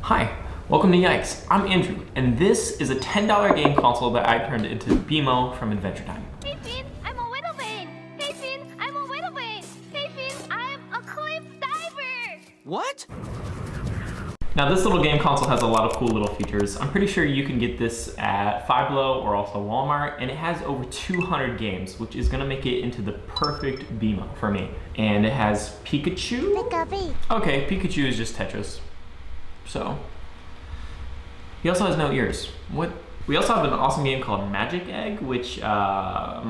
Hi, welcome to Yikes. I'm Andrew, and this is a $10 game console that I turned into BMO from Adventure Time. Hey Finn, I'm a little bit. Hey Finn, I'm a little bit. Hey Finn, I'm a cliff diver. What? Now this little game console has a lot of cool little features. I'm pretty sure you can get this at Five Below or also Walmart, and it has over 200 games, which is gonna make it into the perfect BMO for me. And it has Pikachu. Okay, Pikachu is just Tetris. So, he also has no ears. What? We also have an awesome game called Magic Egg, which I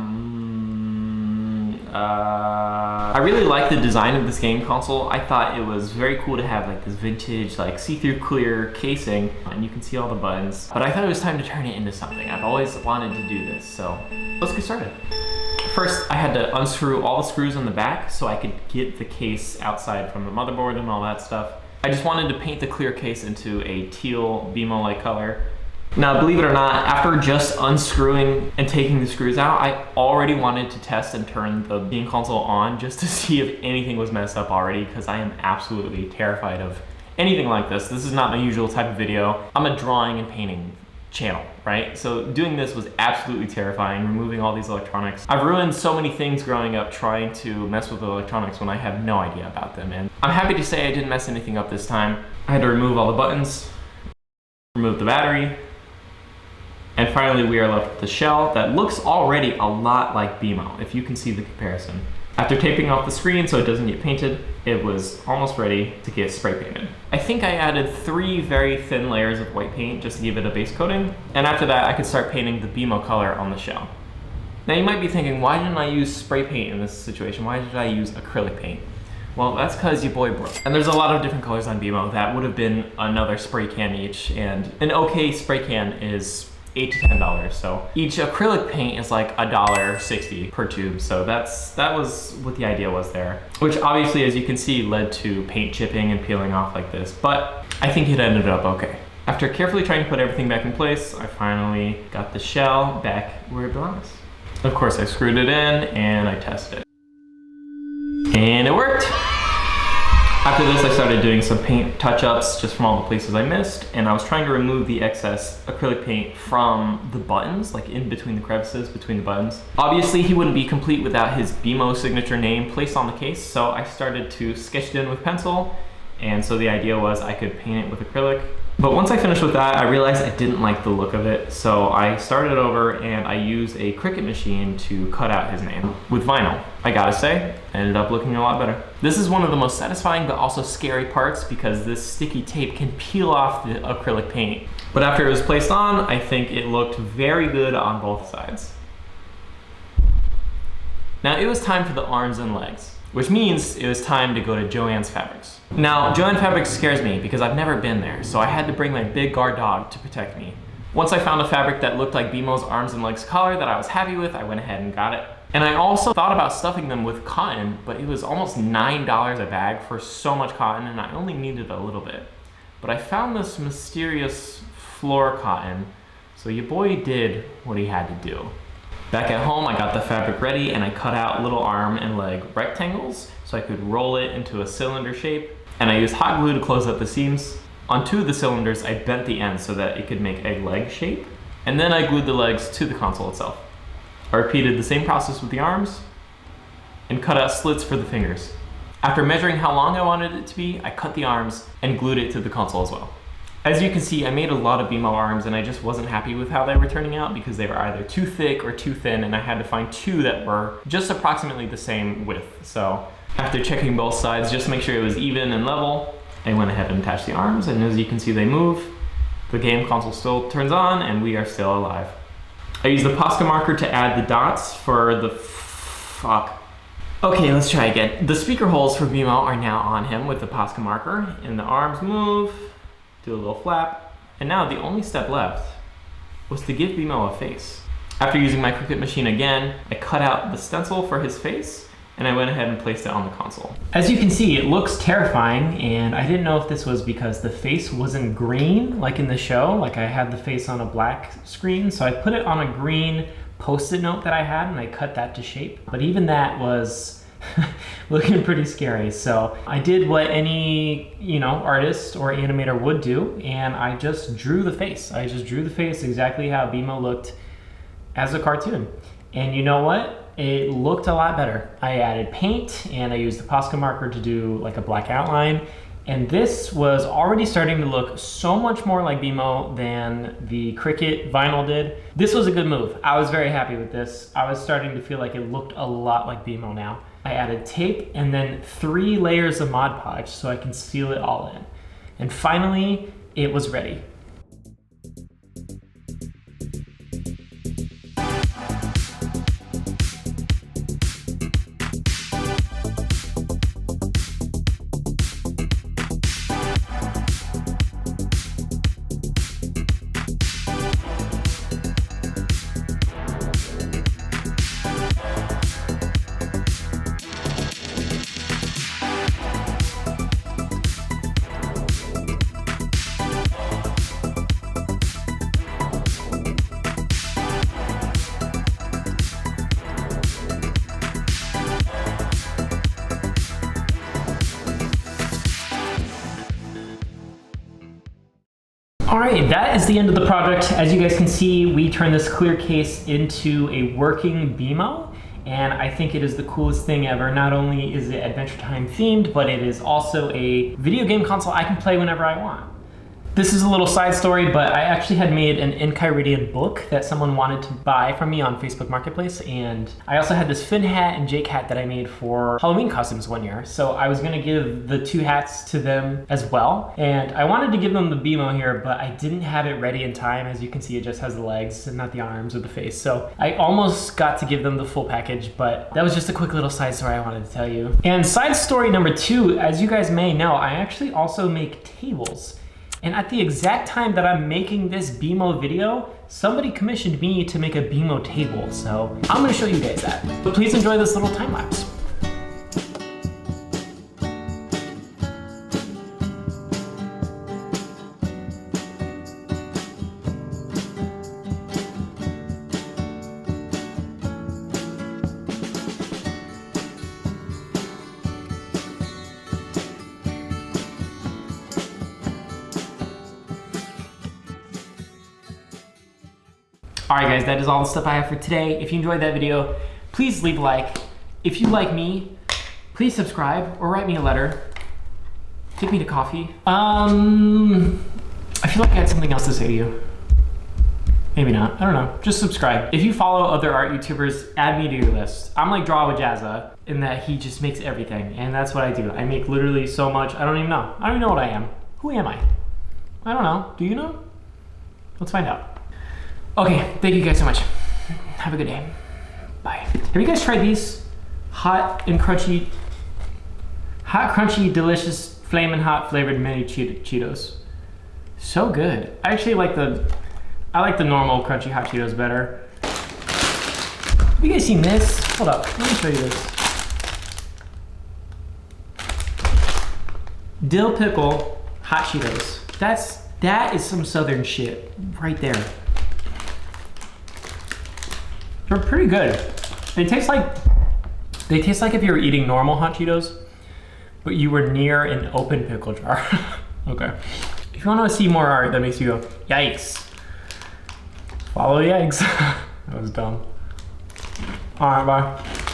really like the design of this game console. I thought it was very cool to have like this vintage, like see-through clear casing, and you can see all the buttons. But I thought it was time to turn it into something. I've always wanted to do this, so let's get started. First, I had to unscrew all the screws on the back so I could get the case outside from the motherboard and all that stuff. I just wanted to paint the clear case into a teal BMO-like color. Now, believe it or not, after just unscrewing and taking the screws out, I already wanted to test and turn the game console on just to see if anything was messed up already, because I am absolutely terrified of anything like this. This is not my usual type of video. I'm a drawing and painting channel, right? So doing this was absolutely terrifying, removing all these electronics. I've ruined so many things growing up trying to mess with the electronics when I have no idea about them, and I'm happy to say I didn't mess anything up this time. I had to remove all the buttons, remove the battery, and finally we are left with the shell that looks already a lot like BMO, if you can see the comparison. After taping off the screen so it doesn't get painted, it was almost ready to get spray painted. I think I added 3 very thin layers of white paint just to give it a base coating, and after that I could start painting the BMO color on the shell. Now you might be thinking, why didn't I use spray paint in this situation? Why did I use acrylic paint? Well, that's because your boy broke. And there's a lot of different colors on BMO. That would have been another spray can each, and an okay spray can is $8 to $10, so each acrylic paint is like $1.60 per tube, so that was what the idea was there, which obviously, as you can see, led to paint chipping and peeling off like this, but I think it ended up okay. After carefully trying to put everything back in place, I finally got the shell back where it belongs. Of course, I screwed it in and I tested it, and it worked. After this, I started doing some paint touch-ups just from all the places I missed, and I was trying to remove the excess acrylic paint from the buttons, like in between the crevices between the buttons. Obviously, he wouldn't be complete without his BMO signature name placed on the case, so I started to sketch it in with pencil, and so the idea was I could paint it with acrylic. But once I finished with that, I realized I didn't like the look of it, so I started over and I used a Cricut machine to cut out his name with vinyl. I gotta say, it ended up looking a lot better. This is one of the most satisfying but also scary parts because this sticky tape can peel off the acrylic paint. But after it was placed on, I think it looked very good on both sides. Now it was time for the arms and legs, which means it was time to go to Joann's Fabrics. Now, Joann Fabrics scares me because I've never been there, so I had to bring my big guard dog to protect me. Once I found a fabric that looked like BMO's arms and legs color that I was happy with, I went ahead and got it. And I also thought about stuffing them with cotton, but it was almost $9 a bag for so much cotton, and I only needed a little bit. But I found this mysterious floor cotton, so your boy did what he had to do. Back at home, I got the fabric ready and I cut out little arm and leg rectangles so I could roll it into a cylinder shape. And I used hot glue to close up the seams. On 2 of the cylinders, I bent the ends so that it could make a leg shape. And then I glued the legs to the console itself. I repeated the same process with the arms and cut out slits for the fingers. After measuring how long I wanted it to be, I cut the arms and glued it to the console as well. As you can see, I made a lot of BMO arms and I just wasn't happy with how they were turning out because they were either too thick or too thin, and I had to find 2 that were just approximately the same width. So after checking both sides just to make sure it was even and level, I went ahead and attached the arms, and as you can see they move. The game console still turns on and we are still alive. I used the Posca marker to add the dots for the Okay, let's try again. The speaker holes for BMO are now on him with the Posca marker, and the arms move. Do a little flap, and now the only step left was to give BMO a face. After using my Cricut machine again, I cut out the stencil for his face, and I went ahead and placed it on the console. As you can see, it looks terrifying, and I didn't know if this was because the face wasn't green, like in the show, like I had the face on a black screen, so I put it on a green Post-it note that I had, and I cut that to shape. But even that was looking pretty scary. So I did what any, artist or animator would do, and I just drew the face. I just drew the face exactly how BMO looked as a cartoon. And you know what? It looked a lot better. I added paint and I used the Posca marker to do like a black outline. And this was already starting to look so much more like BMO than the Cricut vinyl did. This was a good move. I was very happy with this. I was starting to feel like it looked a lot like BMO now. I added tape and then 3 layers of Mod Podge so I can seal it all in. And finally, it was ready. All right, that is the end of the project. As you guys can see, we turned this clear case into a working BMO, and I think it is the coolest thing ever. Not only is it Adventure Time themed, but it is also a video game console I can play whenever I want. This is a little side story, but I actually had made an Enchiridion book that someone wanted to buy from me on Facebook Marketplace, and I also had this Finn hat and Jake hat that I made for Halloween costumes one year. So I was gonna give the 2 hats to them as well, and I wanted to give them the BMO here, but I didn't have it ready in time. As you can see, it just has the legs and not the arms or the face. So I almost got to give them the full package, but that was just a quick little side story I wanted to tell you. And side story number 2, as you guys may know, I actually also make tables. And at the exact time that I'm making this BMO video, somebody commissioned me to make a BMO table. So I'm gonna show you guys that. But please enjoy this little time lapse. All right guys, that is all the stuff I have for today. If you enjoyed that video, please leave a like. If you like me, please subscribe or write me a letter. Take me to coffee. I feel like I had something else to say to you. Maybe not, I don't know. Just subscribe. If you follow other art YouTubers, add me to your list. I'm like Draw with Jazza in that he just makes everything, and that's what I do. I make literally so much, I don't even know. I don't even know what I am. Who am I? I don't know, do you know? Let's find out. Okay, thank you guys so much. Have a good day. Bye. Have you guys tried these? Hot, crunchy, delicious, flamin' hot flavored mini Cheetos. So good. I actually like the normal crunchy hot Cheetos better. Have you guys seen this? Hold up, let me show you this. Dill pickle hot Cheetos. That is some southern shit right there. They're pretty good. They taste like if you were eating normal hot Cheetos, but you were near an open pickle jar. Okay. If you want to see more art that makes you go, yikes, follow the eggs. That was dumb. All right, bye.